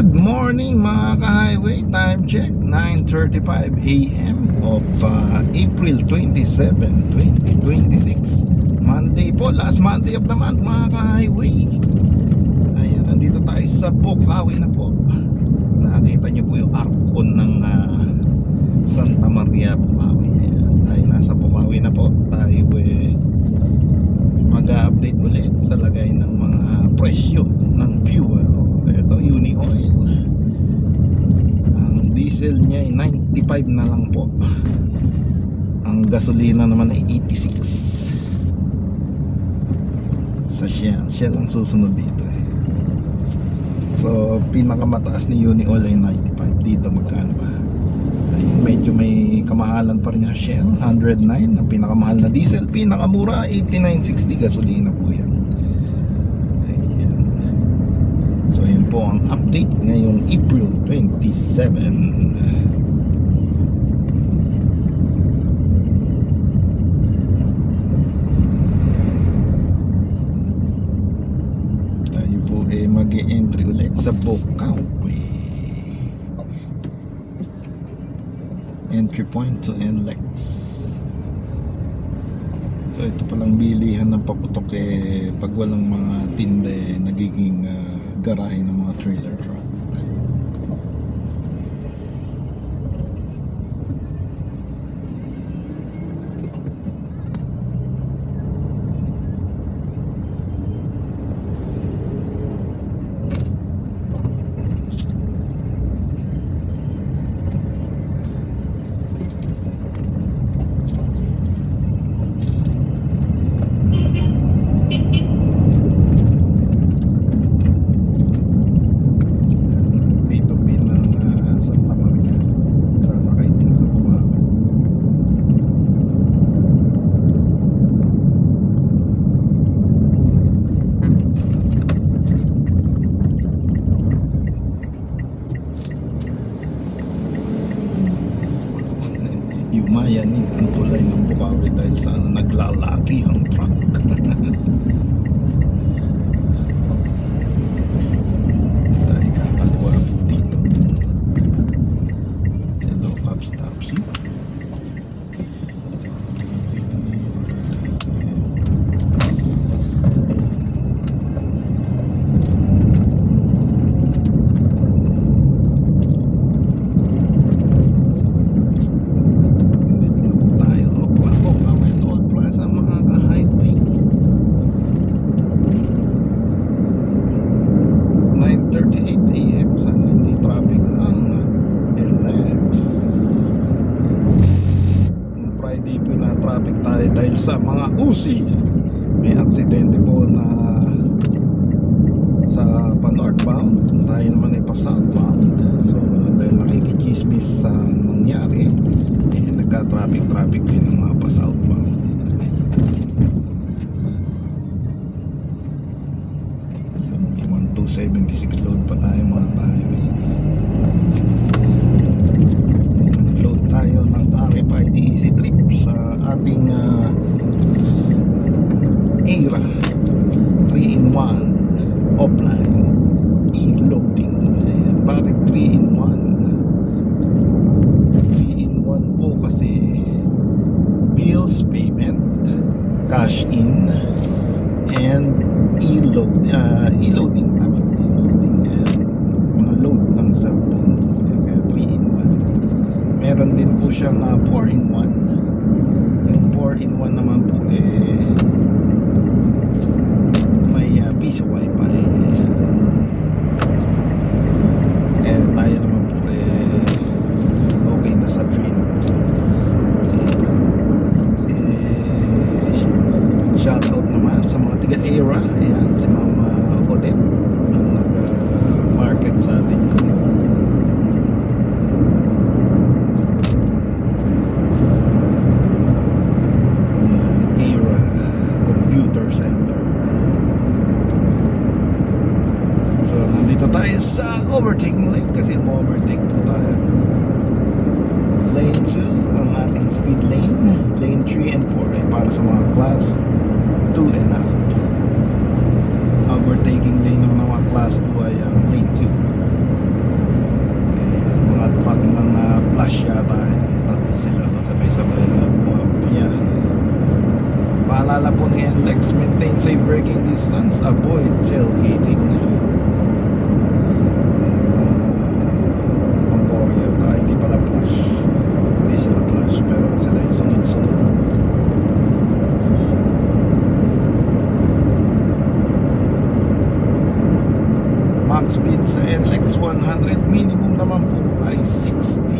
Good morning mga ka-highway. Time check 9:35 a.m. of April 27, 2026. Monday po, last Monday of the month mga ka-highway. Ayan, nandito tayo sa Bocaue na po. Nakita nyo po yung arkon ng Santa Maria, Bocaue. Ayan, tayo nasa Bocaue na po. Tayo mag-update ulit sa lagay ng mga presyo ng fuel. Ito, Uni Oil. Ang diesel niya ay 95 na lang po. Ang gasolina naman ay 86. Sa Shell ang susunod dito So pinakamataas ni Uni Oil ay 95. Dito magkano ba? Ayun, medyo may kamahalan pa rin sa Shell. 109 ang pinakamahal na diesel. Pinakamura 89.60 gasolina po yan. So yun po ang update ngayong April 27. Tayo po mag-e-entry ulit sa Bocaue. Entry point to NLEX. So ito palang bilihan ng paputok pag walang mga tinde nagiging garahe ng mga trailer truck. Yumayanin ang tulay ng Bocaue dahil sa naglalaki ang truck. Tayo kakaliwa po dito. Hello, Caps Tapsi. Traffic tayo dahil sa mga usi. May aksidente po na sa pa-northbound, tayo naman ay pa-southbound. So dahil nakikichismis sa nangyari, nagka-traffic din ng mga pa-southbound. Yung 1276 load pa tayo mga ka-highway. Load tayo ng RFID Easy Trip sa ating Aira 3-in-1 offline e-loading. Bakit 3-in-1? 3-in-1 po kasi bills payment, cash in, and e-loading namin. E-loading mga load ng cellphone. Kaya 3-in-1. Meron din po siyang 4-in-1. Yung 4-in-1 naman po may piso wifi. Tayo naman po okay na sa 3-in-1. Shoutout naman sa mga tiga-Aira. Ayan, si Mama Odette ang nag-market sa atin. Computer Center. So nandito tayo sa overtaking lane kasi overtake po tayo. Lane 2 ang ating speed lane. Lane 3 and 4 ay para sa mga class 2 and up. Overtaking lane ng mga class 2 ay ang lane 2. max speed sa NLEX 100, minimum naman po ay 60.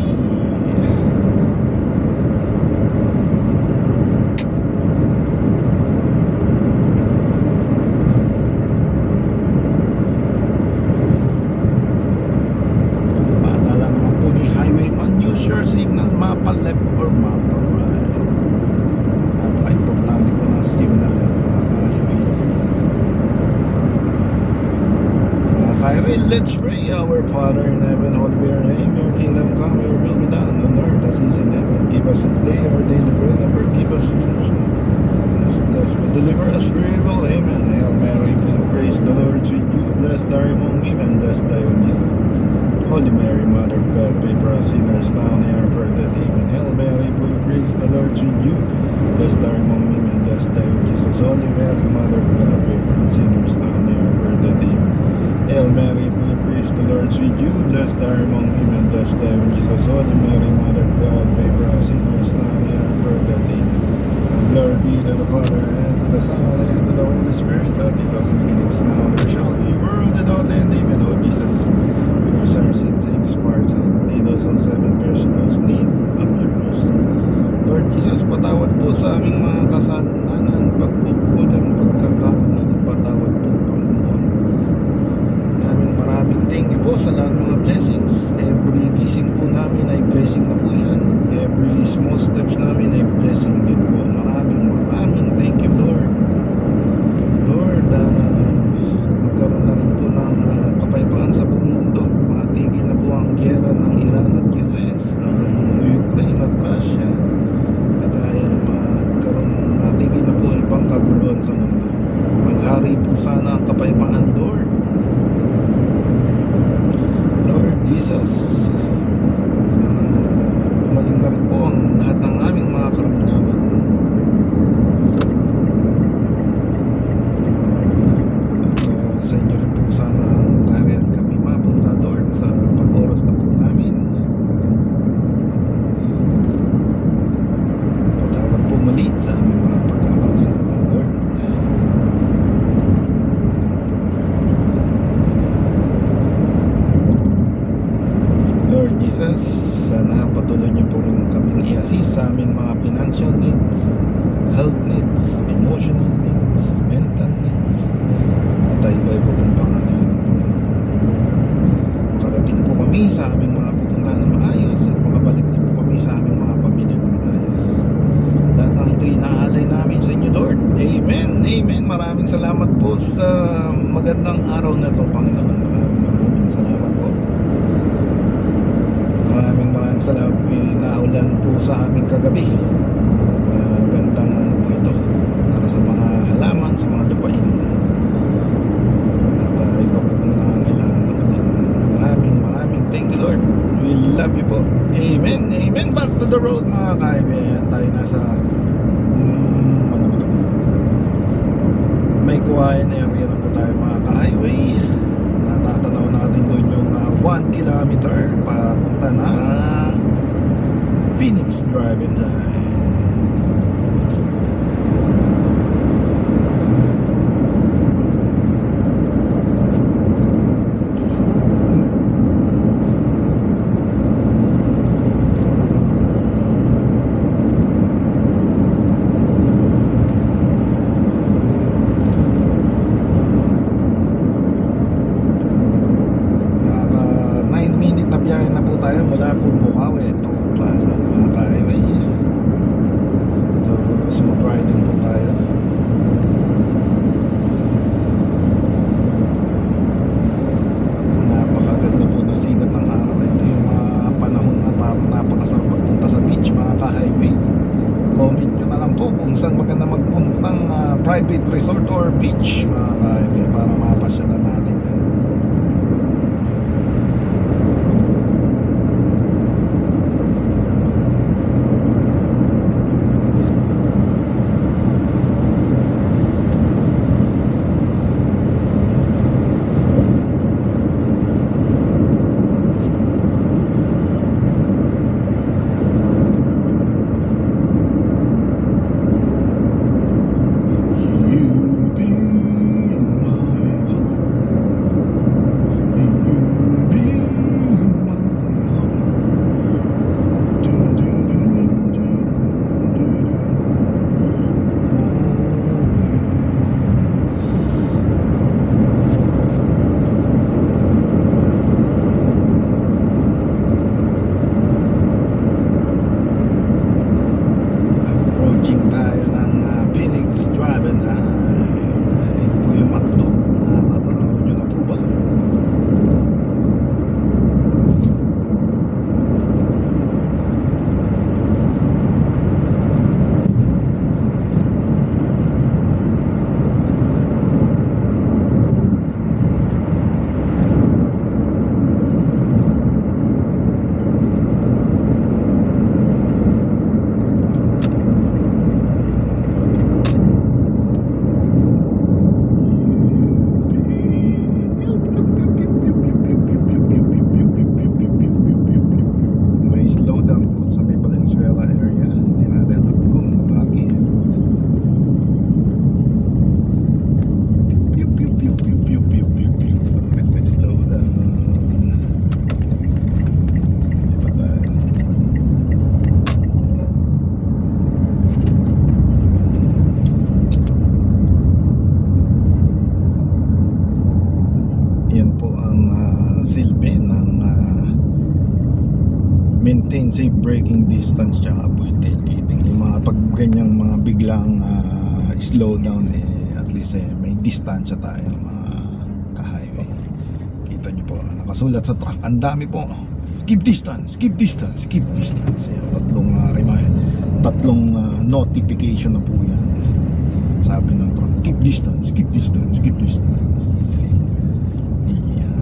Paalala naman po ni Highwayman, use your signal, mapa left or mapa right. Napaka-importante po ng signal yan mga ka-highway. Highway, let's pray. Our Father in heaven, hallowed be your name. Your kingdom come, your will be done on earth as it is in heaven. Give us this day our daily bread, and forgive us our sins. Yes, but deliver us from evil. Amen. Hail Mary, full of grace, the Lord is with you. Blessed are you among women, blessed are you, Jesus. Holy Mary, Mother of God, pray for us sinners now and in our hour of death. Amen. Hail Mary, full of grace, the Lord is with you. Blessed are you among women, blessed are you, Jesus. Holy Mary, Mother of God, pray for us sinners now and in our hour of death. Amen. Hail Mary, full of grace, the Lord is with you. Blessed are you among women, blessed are you, Jesus. Holy Mary, Mother of God, pray for us sinners now and in our hour of death. Amen. Glory be to the Father, and to the Son, and to the Holy Spirit, that it was in the beginning, now, and there shall be, world without end. Amen. O Jesus, forgive us our sins, save us from our help. Lead us on seven prayers to those need of your mercy. Lord Jesus, patawad po sa aming mga kasalanan, pagkukulang, pagkakamali, patawad po, Panginoon. Maraming thank you po sa lahat ng mga blessings. Every gising po namin ay blessing na po yan. Every small steps namin ay blessing din po. Maraming thank you, Lord. Lord, magkaroon na rin po ng kapayapaan sa buong mundo. Matigil na po ang giyera ng Iran at US, ng Ukraine at Russia. At matigil na po ang ibang kaguluhan sa mundo. Maghari po sana ang kapayapaan, Lord. Lord Jesus, sana gumaling na rin po ang lahat ng aming mga karamdaman. At sa inyo rin po sana ang kaharian kami mapunta, Lord, sa pag-oras na po namin. Patawad po muli sa aming mga pagkakasala, Lord. Lord Jesus, sana patuloy niyo po rin kaming i-assist sa aming mga financial needs, health needs, emotional needs, mental needs, at iba-iba pong pangangailangan, Panginoon. Makarating po kami sa aming mga pupuntahan na maayos at makabalik din po kami sa aming mga pamilya na maayos. Lahat ng ito inaalay namin sa inyo, Lord. Amen. Amen. Maraming salamat po sa magandang araw na ito, Panginoon. Maraming salamat po. Maraming salamat po. Naulan po sa aming kagabi. Gandang po ito para sa mga halaman, sa mga lupain. At iba po kung nangangailangan ng ulan. Maraming thank you, Lord. We love you po. Amen. Amen. Back to the road, mga kaibigan. Tayo nasa ano ba ito? May kuhain area na po tayo, mga ka-highway. Natatanaw natin doon yung 1 kilometer papunta na Phoenix Drive-In Line. Mula po Bukawi, Toll Plaza, mga ka-highway. po ang silbi ng maintain safe braking distance tsaka avoid tailgating. Yung mga pag ganyang mga biglang slow down, at least may distansya tayo mga ka-highway. Kita nyo po, nakasulat sa truck, ang dami po, keep distance, keep distance, keep distance. Yan, tatlong notification na po yan. Sabi ng truck, keep distance, keep distance, keep distance. Yan.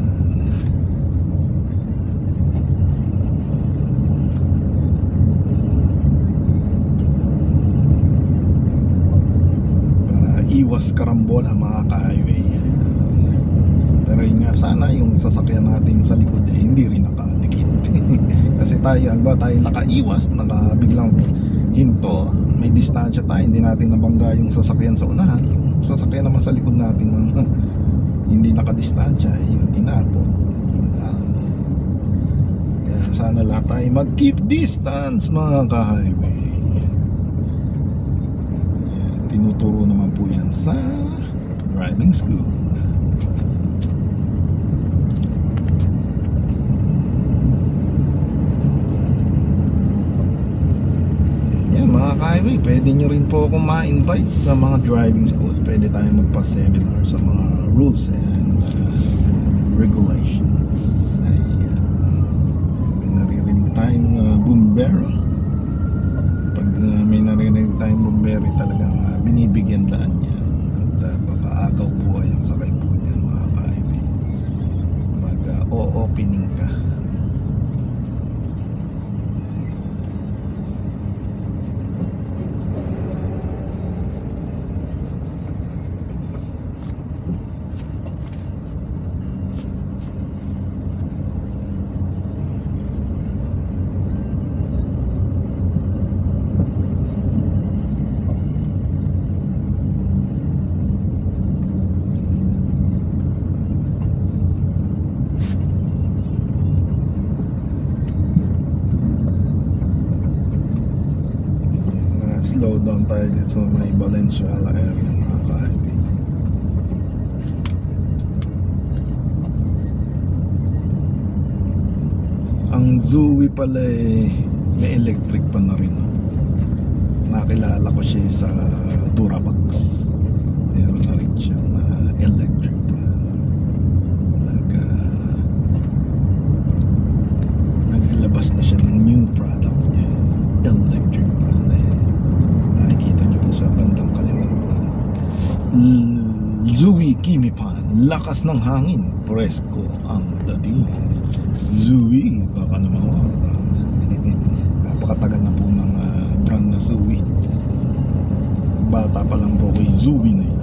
Para iwas karambola mga ka-highway. Pero yun nga, sana yung sasakyan natin sa likod hindi rin nakadikit. Kasi tayo nakaiwas, nakabiglang hinto, may distansya tayo, hindi natin nabangga yung sasakyan sa unahan, yung sasakyan naman sa likod natin ng hindi nakadistansya, yun inabot, yun lang. Kaya sana lahat tayo mag keep distance mga ka-highway. Tinuturo naman po yan sa driving school. Mga ka-highway, pwede nyo rin po akong ma-invite sa mga driving school. Pwede tayo magpa-seminar sa mga rules and regulations. May naririnig tayong bumbero. Pag may naririnig tayong bumbero, talagang binibigyan daan yan. At baka agaw buhay ang sakay po niya mga ka-highway. Mag-o-opening ka. Slow down tayo dito sa may Valenzuela area mga ka-highway. Ang Zoe pala may electric pa na rin, no? Nakilala ko siya sa Durabox, meron na rin siyang electric pa. Naglabas na siya ng new product niya, electric pa na yan. Nakikita niyo po sa bandang kaliwa, Zoe Kimi Fan, lakas ng hangin, presko ang dating. Zoe, baka naman napakatagal na po ng brand na Zoe. Bata pa lang po kay Zoe na yan.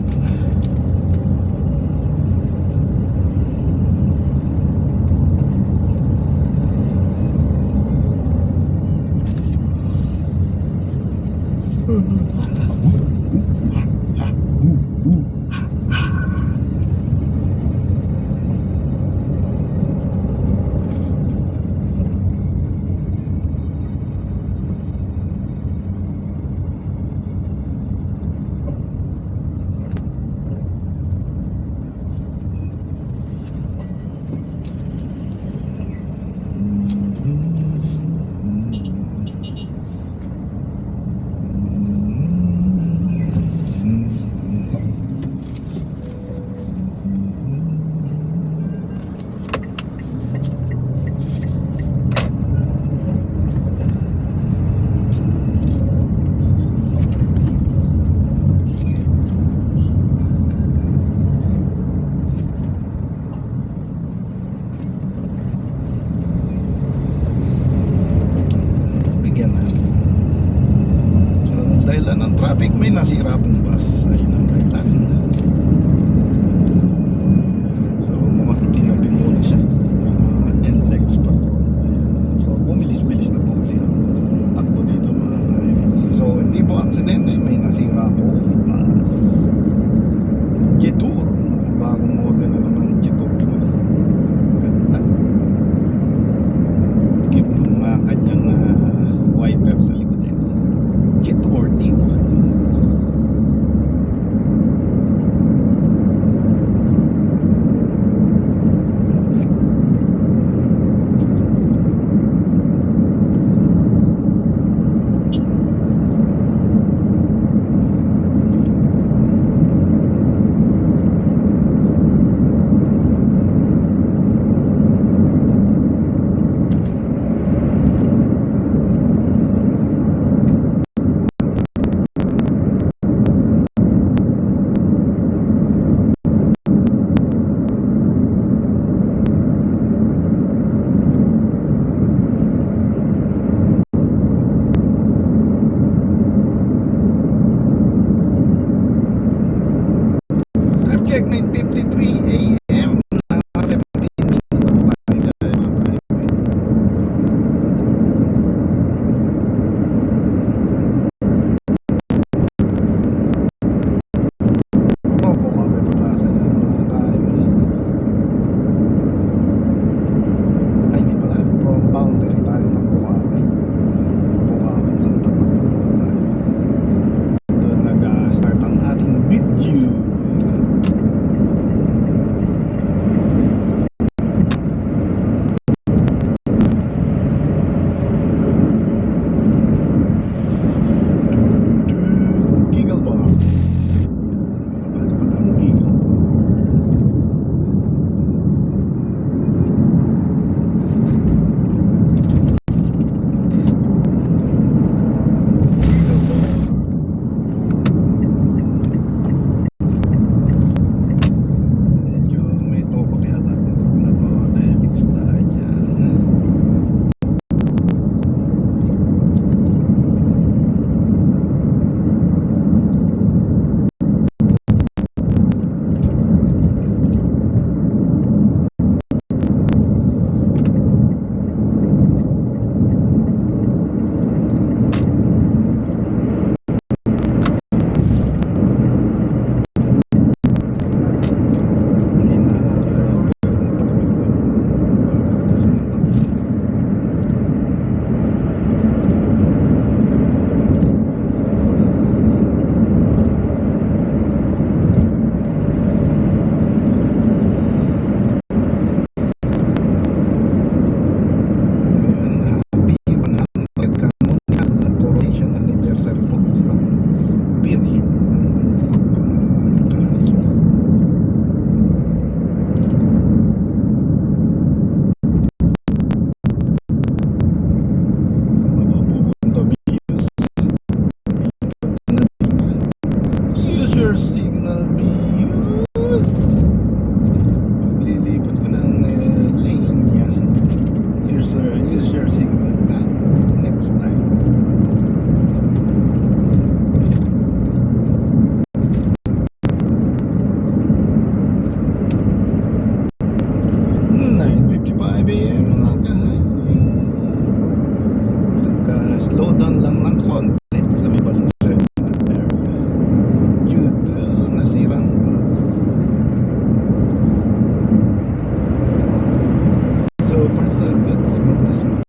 so good, smooth na smooth.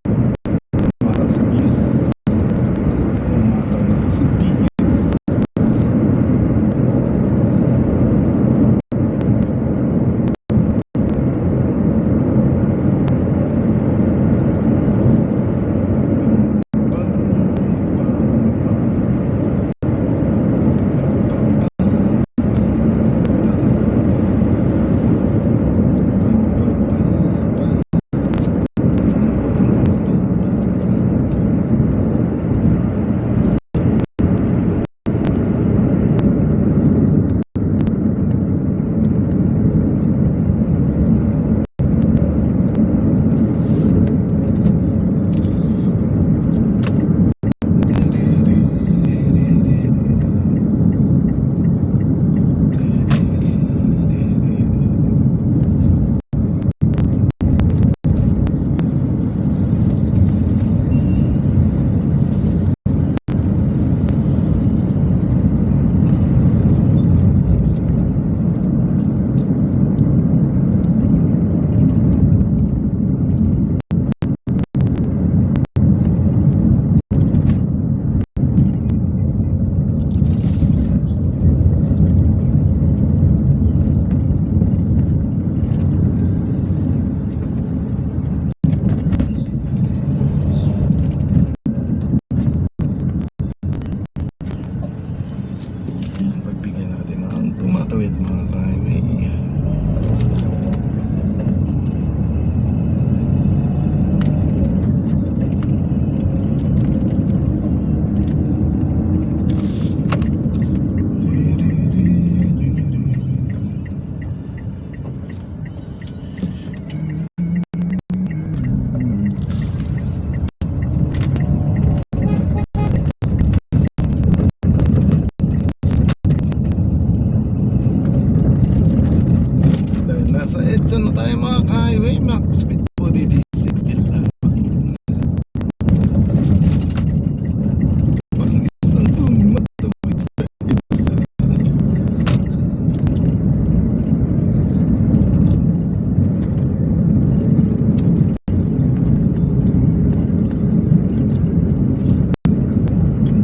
Mataw sa views. Mataw na po sa views. Pagbigyan natin ng tumatawid mga ka-highway. Dahil nasa EDSA na tayo mga ka-highway, max speed po dito 60 lang. Pang isang tumatawid sa EDSA.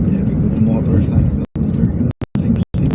Very good motorcycle. Very good sing-sing.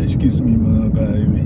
Excuse me mga ka-highway.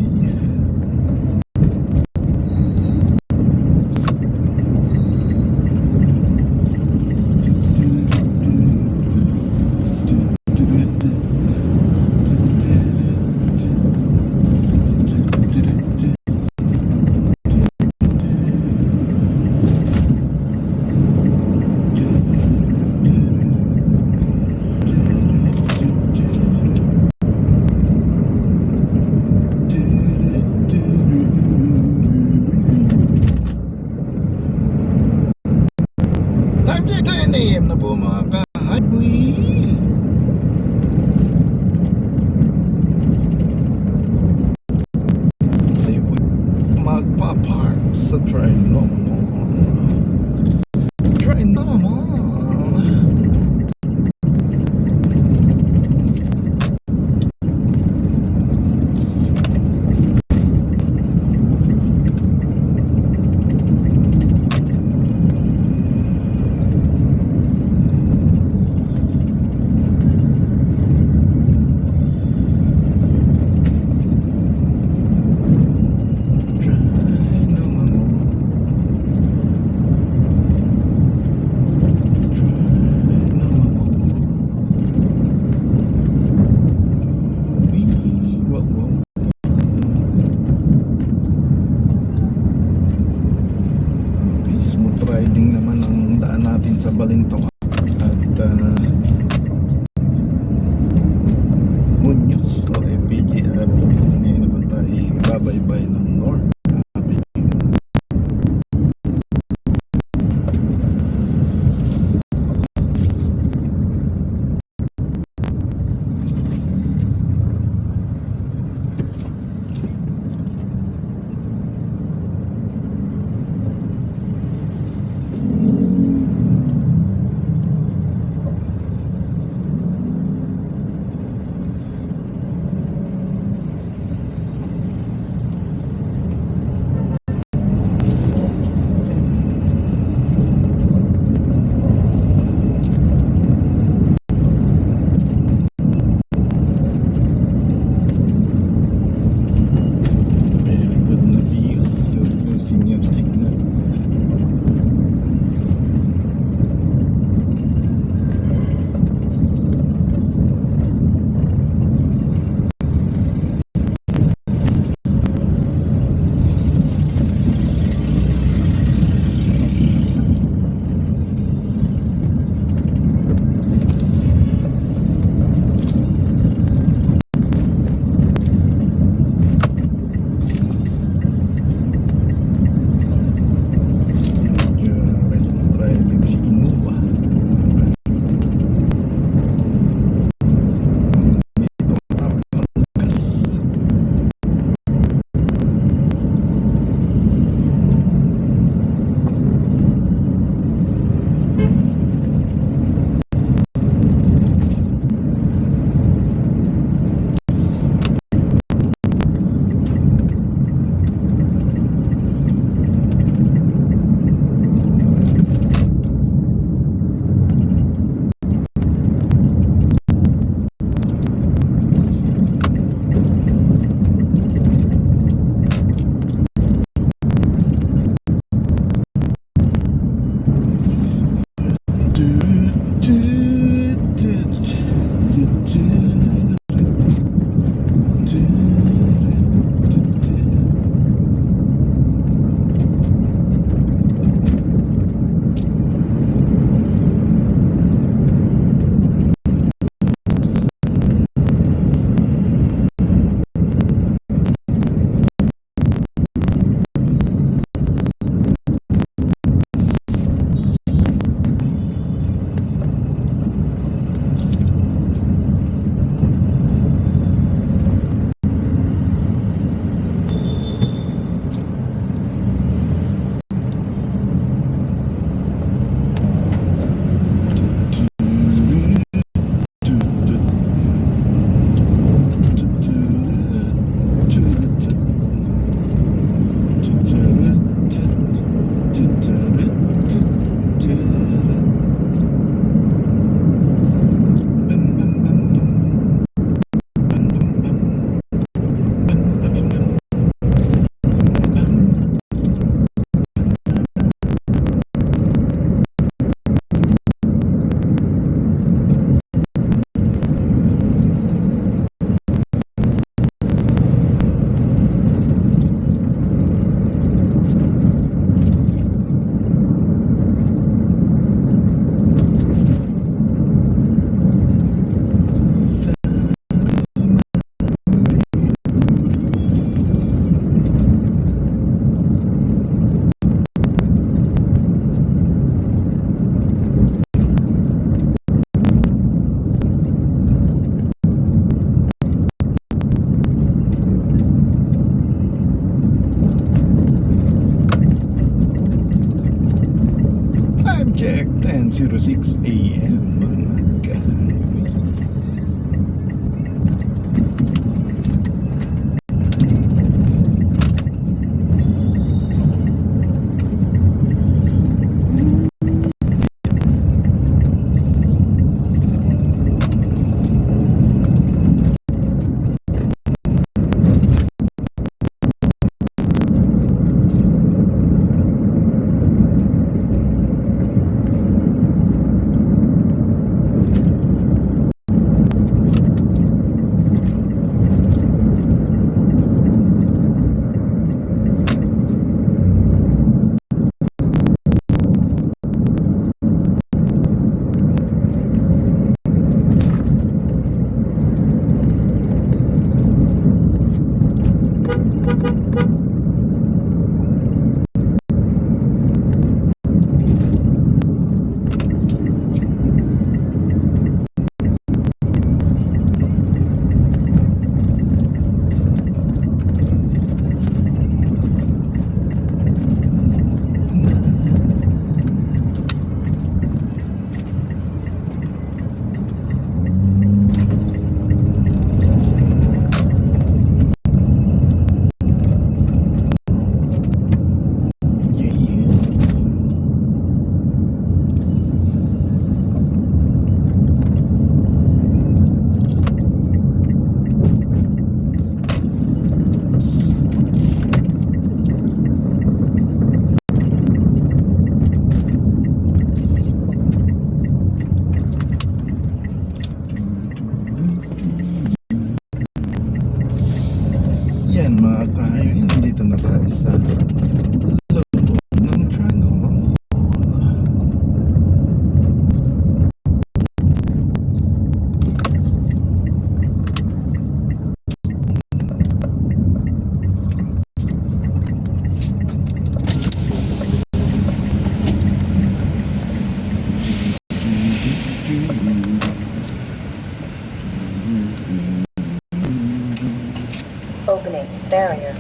Opening barrier.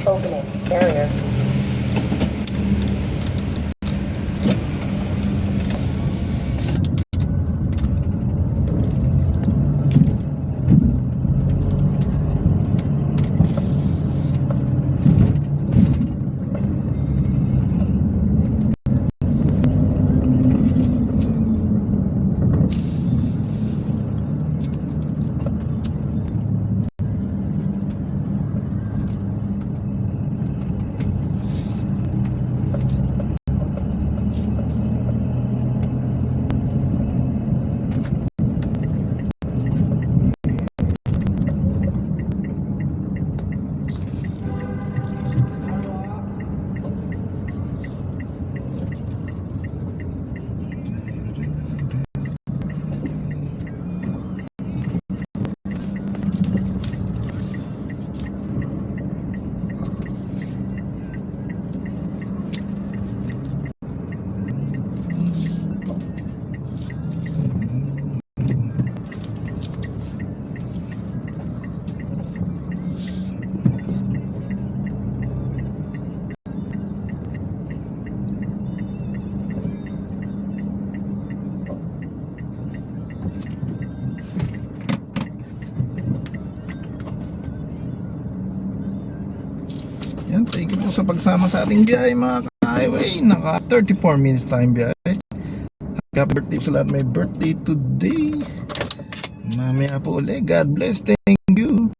Opening barrier. Yan, thank you po sa pagsama sa ating biyahe mga ka-highway. Naka 34 minutes time biyahe. Happy birthday sa lahat may birthday today. Mamaya po ulit. God bless. Thank you.